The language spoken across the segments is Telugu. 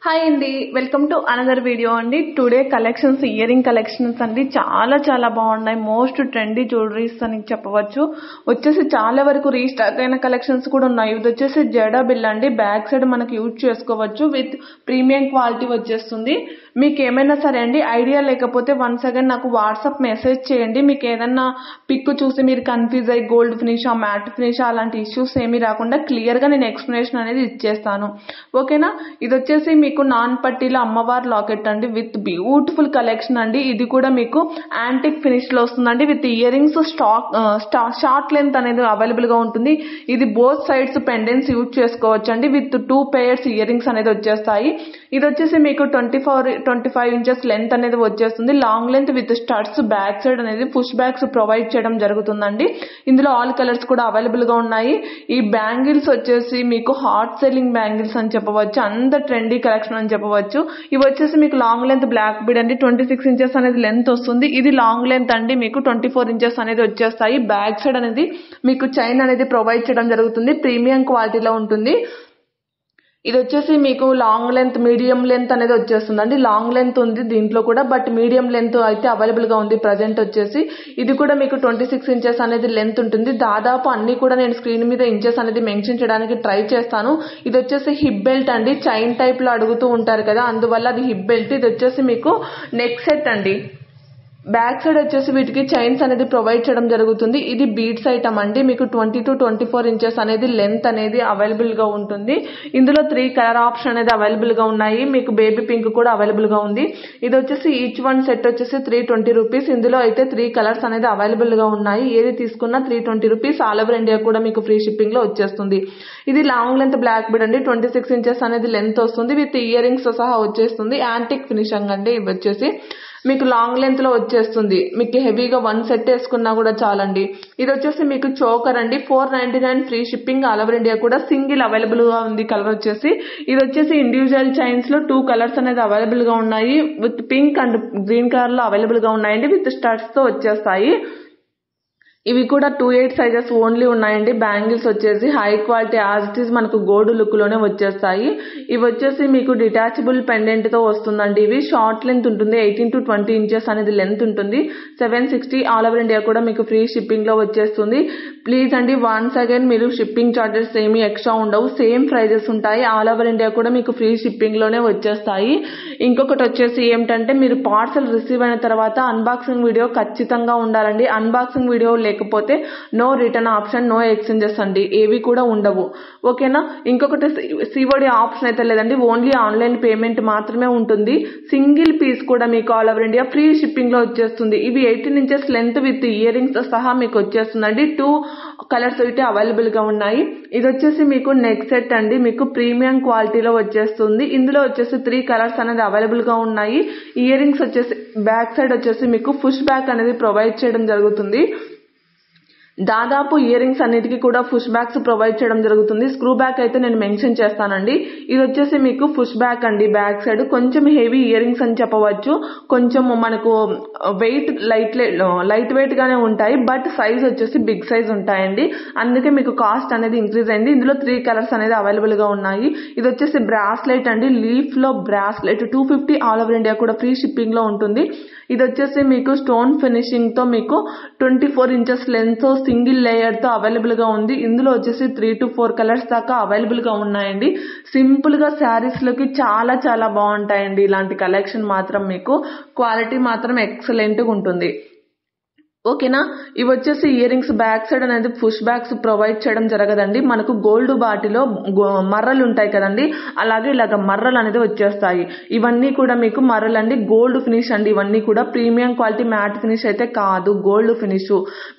హాయ్ అండి, వెల్కమ్ టు అనదర్ వీడియో అండి. టుడే కలెక్షన్స్, ఇయరింగ్ కలెక్షన్స్ అండి చాలా బాగున్నాయి. మోస్ట్ ట్రెండీ జ్యువెలరీస్ అని చెప్పవచ్చు. వచ్చేసి చాలా వరకు రీస్టాక్ అయిన కలెక్షన్స్ కూడా ఉన్నాయి. ఇది వచ్చేసి జడా బిల్ అండి. బ్యాక్ సైడ్ మనకి యూజ్ చేసుకోవచ్చు. విత్ ప్రీమియం క్వాలిటీ వచ్చేస్తుంది. మీకు ఏమైనా సరే అండి ఐడియా లేకపోతే వన్స్ అగైన్ నాకు వాట్సాప్ మెసేజ్ చేయండి. మీకు ఏదన్నా పిక్ చూసి మీరు కన్ఫ్యూజ్ అయ్యి గోల్డ్ ఫినిషా, మ్యాట్ ఫినిషా అలాంటి ఇష్యూస్ ఏమీ రాకుండా క్లియర్గా నేను ఎక్స్ప్లెనేషన్ అనేది ఇచ్చేస్తాను. ఓకేనా. ఇది వచ్చేసి మీకు నాన్ పట్టీల అమ్మవారి లాకెట్ అండి విత్ బ్యూటిఫుల్ కలెక్షన్ అండి. ఇది కూడా మీకు యాంటిక్ ఫినిష్ లో వస్తుందండి. With ear rings short length అనేది అవైలబుల్ గా ఉంటుంది. ఇది బోత్ సైడ్స్ పెండెంట్స్ యూజ్ చేసుకోవచ్చు అండి. విత్ 2 pairs ఇయర్ రింగ్స్ అనేది వచ్చేస్తాయి. ఇది వచ్చేసి మీకు 24-25 ఇంచెస్ లెంత్ అనేది వచ్చేస్తుంది. Long length with studs. Back side అనేది పుష్ బ్యాగ్స్ ప్రొవైడ్ చేయడం జరుగుతుందండి. ఇందులో ఆల్ కలర్స్ కూడా అవైలబుల్ గా ఉన్నాయి. ఈ బ్యాంగిల్స్ వచ్చేసి మీకు హాట్ సెల్లింగ్ బ్యాంగిల్స్ అని చెప్పవచ్చు. అంత ట్రెండీ కలెక్షన్ అని చెప్పవచ్చు. ఇవి వచ్చేసి మీకు లాంగ్ లెంత్ బ్లాక్ బీడ్ అండి. 26 ఇంచెస్ అనేది లెంత్ వస్తుంది. ఇది లాంగ్ లెంత్ అండి. మీకు 24 ఇంచెస్ అనేది వచ్చేస్తాయి. బ్యాక్ సైడ్ అనేది మీకు చైన్ అనేది ప్రొవైడ్ చేయడం జరుగుతుంది. ప్రీమియం క్వాలిటీలో ఉంటుంది. ఇది వచ్చేసి మీకు లాంగ్ లెంత్, మీడియం లెంత్ అనేది వచ్చేస్తుంది అండి. లాంగ్ లెంత్ ఉంది దీంట్లో కూడా, బట్ మీడియం లెంత్ అయితే అవైలబుల్ గా ఉంది ప్రజెంట్ వచ్చేసి. ఇది కూడా మీకు 26 ఇంచెస్ అనేది లెంత్ ఉంటుంది. దాదాపు అన్ని కూడా నేను స్క్రీన్ మీద ఇంచెస్ అనేది మెన్షన్ చేయడానికి ట్రై చేస్తాను. ఇది వచ్చేసి హిప్ బెల్ట్ అండి. చైన్ టైప్ లో అడుగుతూ ఉంటారు కదా, అందువల్ల అది హిప్ బెల్ట్. ఇది వచ్చేసి మీకు నెక్ సెట్ అండి. బ్యాక్ సైడ్ వచ్చేసి వీటికి చైన్స్ అనేది ప్రొవైడ్ చేయడం జరుగుతుంది. ఇది బీడ్స్ ఐటమ్ అండి. మీకు 20-24 ఇంచెస్ అనేది లెంత్ అనేది అవైలబుల్ గా ఉంటుంది. ఇందులో 3 కలర్ ఆప్షన్ అనేది అవైలబుల్ గా ఉన్నాయి. మీకు బేబీ పింక్ కూడా అవైలబుల్ గా ఉంది. ఇది వచ్చేసి ఈచ్ వన్ సెట్ వచ్చేసి 320 రూపీస్. ఇందులో అయితే 3 కలర్స్ అనేది అవైలబుల్ గా ఉన్నాయి. ఏది తీసుకున్నా 320 రూపీస్. ఆల్ ఓవర్ ఇండియా కూడా మీకు ఫ్రీ షిప్పింగ్ లో వచ్చేస్తుంది. ఇది లాంగ్ లెంత్ బ్లాక్ బీడ్ అండి. 26 ఇంచెస్ అనేది లెంత్ వస్తుంది. విత్ ఇయర్ రింగ్స్ సహా వచ్చేస్తుంది. యాంటిక్ ఫినిషింగ్ అండి. ఇవి వచ్చేసి మీకు లాంగ్ లెంత్ లో వచ్చేస్తుంది. మీకు హెవీగా 1 సెట్ వేసుకున్నా కూడా చాలండి. ఇది వచ్చేసి మీకు చోకర్ అండి. 499 free shipping. All over India కూడా. సింగిల్ అవైలబుల్ గా ఉంది కలర్ వచ్చేసి. ఇది వచ్చేసి ఇండివిజువల్ చైన్స్ లో 2 కలర్స్ అనేది అవైలబుల్ గా ఉన్నాయి. With pink and green colour లో అవైలబుల్ గా ఉన్నాయండి. విత్ స్టడ్స్ తో వచ్చేస్తాయి. ఇవి కూడా 28 సైజెస్ ఓన్లీ ఉన్నాయండి. బ్యాంగిల్స్ వచ్చేసి high quality as it is మనకు గోల్డ్ లుక్ లోనే వచ్చేస్తాయి. ఇవి వచ్చేసి మీకు డిటాచబుల్ పెండెంట్ తో వస్తుందండి. ఇవి షార్ట్ లెంత్ ఉంటుంది. 18-20 ఇంచెస్ అనేది లెంత్ ఉంటుంది. 760 ఆల్ ఓవర్ ఇండియా కూడా మీకు ఫ్రీ షిప్పింగ్ లో వచ్చేస్తుంది. ప్లీజ్ అండి వన్స్ అగైన్ మీరు షిప్పింగ్ చార్జెస్ ఏమీ ఎక్స్ట్రా ఉండవు. సేమ్ ప్రైజెస్ ఉంటాయి. ఆల్ ఓవర్ ఇండియా కూడా మీకు ఫ్రీ షిప్పింగ్ లోనే వచ్చేస్తాయి. ఇంకొకటి వచ్చేసి ఏమిటంటే మీరు పార్సల్ రిసీవ్ అయిన తర్వాత అన్బాక్సింగ్ వీడియో ఖచ్చితంగా ఉండాలండి. అన్బాక్సింగ్ వీడియో లేకపోతే no return option, no exchanges అండి. ఏవి కూడా ఉండవు. ఓకేనా. ఇంకొకటి సిఓడి ఆప్షన్ అయితే లేదండి. ఓన్లీ ఆన్లైన్ పేమెంట్ మాత్రమే ఉంటుంది. సింగిల్ పీస్ కూడా మీకు all over India free shipping లో వచ్చేస్తుంది. ఇవి 18 inches length with ear rings సహా మీకు వచ్చేస్తుందండి. 2 కలర్స్ అయితే అవైలబుల్ గా ఉన్నాయి. ఇది వచ్చేసి మీకు నెక్ సెట్ అండి. మీకు ప్రీమియం క్వాలిటీలో వచ్చేస్తుంది. ఇందులో వచ్చేసి 3 కలర్స్ అనేది అవైలబుల్ గా ఉన్నాయి. ఇయర్ రింగ్స్ వచ్చేసి బ్యాక్ సైడ్ వచ్చేసి మీకు పుష్ బ్యాక్ అనేది ప్రొవైడ్ చేయడం జరుగుతుంది. దాదాపు ఇయర్ రింగ్స్ అన్నిటికీ కూడా పుష్ బ్యాక్స్ ప్రొవైడ్ చేయడం జరుగుతుంది. స్క్రూ బ్యాక్ అయితే నేను మెన్షన్ చేస్తానండి. ఇది వచ్చేసి మీకు పుష్ బ్యాక్ అండి. బ్యాక్ సైడ్ కొంచెం హెవీ ఇయర్ రింగ్స్ అని చెప్పవచ్చు. కొంచెం మనకు వెయిట్ లైట్ వెయిట్ గానే ఉంటాయి. బట్ సైజ్ వచ్చేసి బిగ్ సైజ్ ఉంటాయండి. అందుకే మీకు కాస్ట్ అనేది ఇంక్రీజ్ అయింది. ఇందులో 3 కలర్స్ అనేది అవైలబుల్ గా ఉన్నాయి. ఇది వచ్చేసి బ్రాస్లెట్ అండి. లీఫ్ లో బ్రాస్లెట్ 250 ఆల్ ఓవర్ ఇండియా కూడా ఫ్రీ షిప్పింగ్ లో ఉంటుంది. ఇది వచ్చేసి మీకు స్టోన్ ఫినిషింగ్ తో మీకు 24 ఇంచెస్ లెంత్ సింగిల్ లేయర్ తో అవైలబుల్ గా ఉంది. ఇందులో వచ్చేసి 3-4 కలర్స్ దాకా అవైలబుల్ గా ఉన్నాయండి. సింపుల్ గా శారీస్ లోకి చాలా బాగుంటాయండి. ఇలాంటి కలెక్షన్ మాత్రం మీకు క్వాలిటీ మాత్రం ఎక్సలెంట్ గా ఉంటుంది. ఓకేనా. ఇవి వచ్చేసి ఇయర్ రింగ్స్ బ్యాక్ సైడ్ అనేది పుష్ బ్యాక్స్ ప్రొవైడ్ చేయడం జరగదండి. మనకు గోల్డ్ బాటిలో మర్రలు ఉంటాయి కదండి, అలాగే ఇలాగ మర్రలు అనేది వచ్చేస్తాయి. ఇవన్నీ కూడా మీకు మర్రలు అండి. గోల్డ్ ఫినిష్ అండి. ఇవన్నీ కూడా ప్రీమియం క్వాలిటీ మ్యాట్ ఫినిష్ అయితే కాదు, గోల్డ్ ఫినిష్.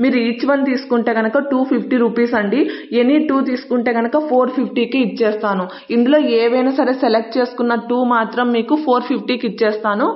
మీరు ఈచ్ వన్ తీసుకుంటే కనుక 250 రూపీస్ అండి. ఎనీ 2 తీసుకుంటే కనుక 450కి ఇచ్చేస్తాను. ఇందులో ఏవైనా సరే సెలెక్ట్ చేసుకున్న 2 మాత్రం మీకు 450కి ఇచ్చేస్తాను.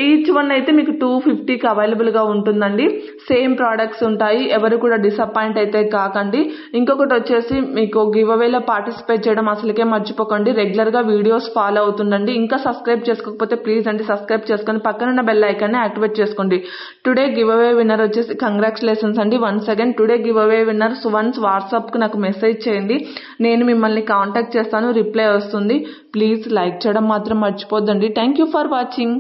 ఈచ్ వన్ అయితే మీకు 250కి అవైలబుల్ గా ఉంటుందండి. సేమ్ సేమ్ ప్రోడక్ట్స్ ఉంటాయి. ఎవరు కూడా డిసప్పాయింట్ అయితే కాకండి. ఇంకొకటి వచ్చేసి మీకు గివ్ అవేలో పార్టిసిపేట్ చేయడం అసలుకే మర్చిపోకండి. రెగ్యులర్ గా వీడియోస్ ఫాలో అవుతుండండి. ఇంకా సబ్స్క్రైబ్ చేసుకోకపోతే ప్లీజ్ అండి సబ్స్క్రైబ్ చేసుకొని పక్కనున్న బెల్ ఐకాన్ ని యాక్టివేట్ చేసుకోండి. టుడే గివ్ అవే విన్నర్ వచ్చేసి కంగ్రాచులేషన్స్ అండి. Once again today give away winner once WhatsApp కు నాకు మెసేజ్ చేయండి. నేను మిమ్మల్ని కాంటాక్ట్ చేస్తాను. రిప్లై వస్తుంది. ప్లీజ్ లైక్ చేయడం మాత్రం మర్చిపోద్దండి. Thank you for watching.